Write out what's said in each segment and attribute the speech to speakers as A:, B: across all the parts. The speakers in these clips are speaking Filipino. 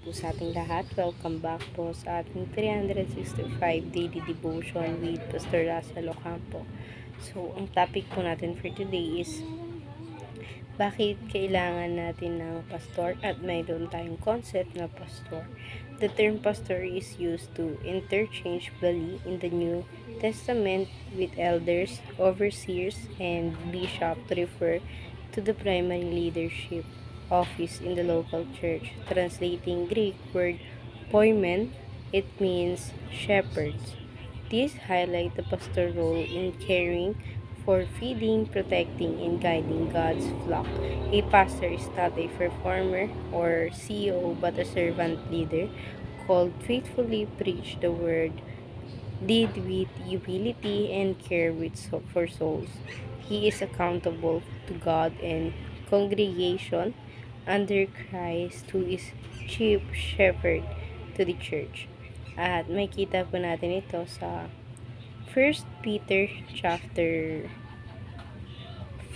A: po sa ating lahat. Welcome back po sa ating 365 daily devotion with Pastor Russell Ocampo. So, ang topic po natin for today is bakit kailangan natin ng pastor at mayroon tayong concept na pastor. The term pastor is used to interchangeably in the New Testament with elders, overseers, and bishop to refer to the primary leadership office in the local church. Translating Greek word poimen, it means shepherds. This highlight the pastor role in caring for feeding, protecting, and guiding God's flock. A pastor is not a performer or CEO but a servant leader called faithfully preach the word, lead with humility, and care for souls. He is accountable to God and congregation under Christ who is chief shepherd to the church. At makita po natin ito sa 1 Peter chapter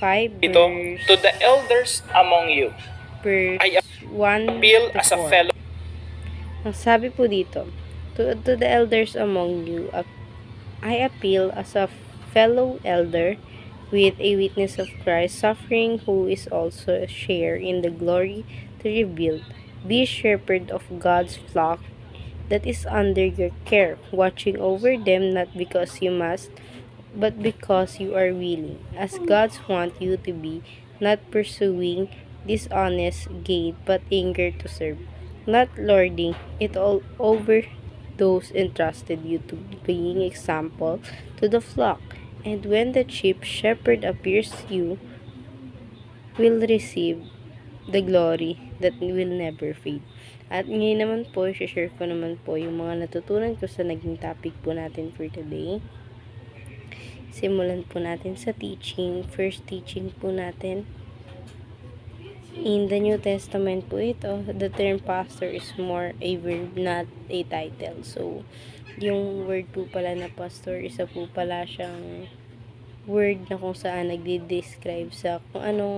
A: 5
B: Ito, to the elders among you, I
A: verse 1
B: appeal
A: to
B: as a
A: 4.
B: fellow
A: Ang sabi po dito, to the elders among you, I appeal as a fellow elder with a witness of Christ's suffering, who is also a share in the glory to rebuild. Be shepherd of God's flock that is under your care, watching over them not because you must, but because you are willing, as God's want you to be, not pursuing dishonest gain, but eager to serve, not lording it all over those entrusted you to, being example to the flock. And when the chief shepherd appears, you will receive the glory that will never fade. At ngayon naman po, share ko naman po yung mga natutunan ko sa naging topic po natin for today. Simulan po natin sa teaching. First teaching po natin. In the New Testament po ito, the term pastor is more a verb, not a title. So, yung word po pala na pastor, isa po pala siyang word na kung saan nagde-describe sa kung anong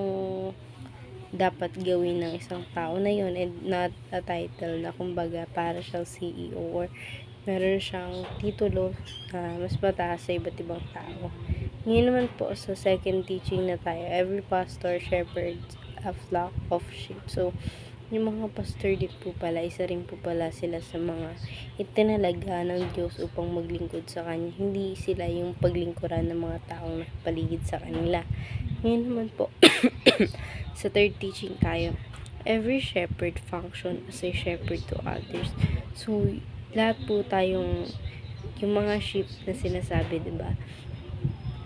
A: dapat gawin ng isang tao na yun, and not a title na kumbaga para siyang CEO or meron siyang titulo na mas mataas sa iba't ibang tao. Ngayon naman po sa second teaching na tayo, every pastor shepherds a flock of sheep. So, yung mga pastor din po pala, isa rin po pala sila sa mga itinalaga ng Diyos upang maglingkod sa Kanya. Hindi sila yung paglingkuran ng mga taong nakapaligid sa kanila. Ngayon naman po, sa third teaching tayo, every shepherd function as a shepherd to others. So, lahat po tayong, yung mga sheep na sinasabi, diba?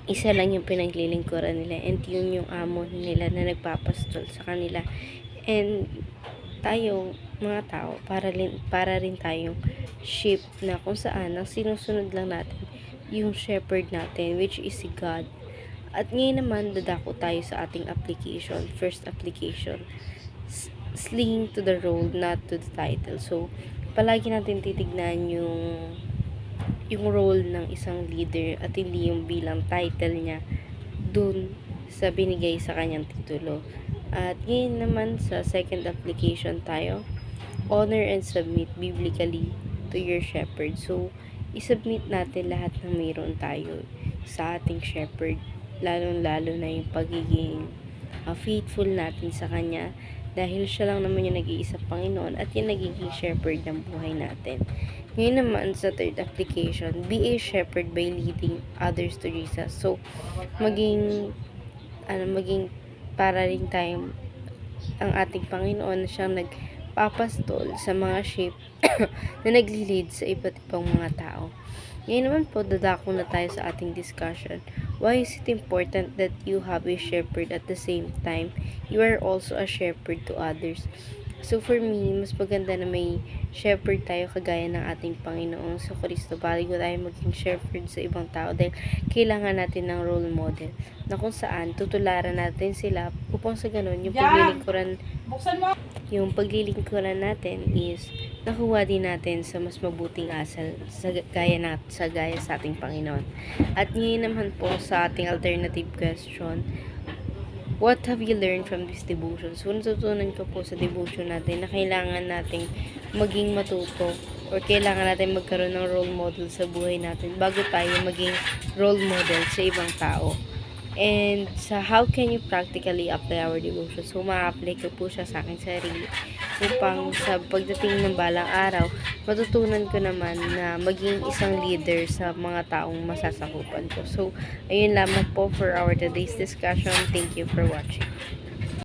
A: Isa lang yung pinaglilingkuran nila, and yun yung amo nila na nagpapastol sa kanila. And tayo, mga tao, para rin tayong sheep na kung saan ang sinusunod lang natin yung shepherd natin, which is si God. At ngayon naman, dadako tayo sa ating application. First application, sling to the role, not to the title. So, palagi natin titignan yung role ng isang leader at hindi yung bilang title niya dun sa binigay sa kanyang titulo. At ngayon naman sa second application tayo, honor and submit biblically to your shepherd. So, isubmit natin lahat ng mayroon tayo sa ating shepherd, lalong-lalo na yung pagiging faithful natin sa kanya, dahil siya lang naman yung nag-iisang Panginoon at yung nagiging shepherd ng buhay natin. Ngayon naman sa third application, be a shepherd by leading others to Jesus. So, maging para rin tayong ang ating Panginoon na siyang nagpapastol sa mga sheep na nagli-lead sa iba't ibang mga tao. Ngayon naman po, dadako na tayo sa ating discussion. Why is it important that you have a shepherd at the same time you are also a shepherd to others? So for me, mas maganda na may shepherd tayo kagaya ng ating Panginoong sa Kristo bago tayo maging shepherd sa ibang tao, dahil kailangan natin ng role model na kung saan tutularan natin sila upang sa ganun yung paglilingkuran natin is nakuha din natin sa mas mabuting asal sa gaya sa ating Panginoon. At ngayon naman po sa ating alternative question, what have you learned from this devotion? So, natutunan ko po sa devotion natin na kailangan nating maging matuto or kailangan natin magkaroon ng role model sa buhay natin bago tayo maging role model sa ibang tao. And sa how can you practically apply our devotion? So, ma-apply ko po siya sa aking sarili upang sa pagdating ng balang araw, matutunan ko naman na maging isang leader sa mga taong masasakupan ko. So, ayun lamang po for our today's discussion. Thank you for watching.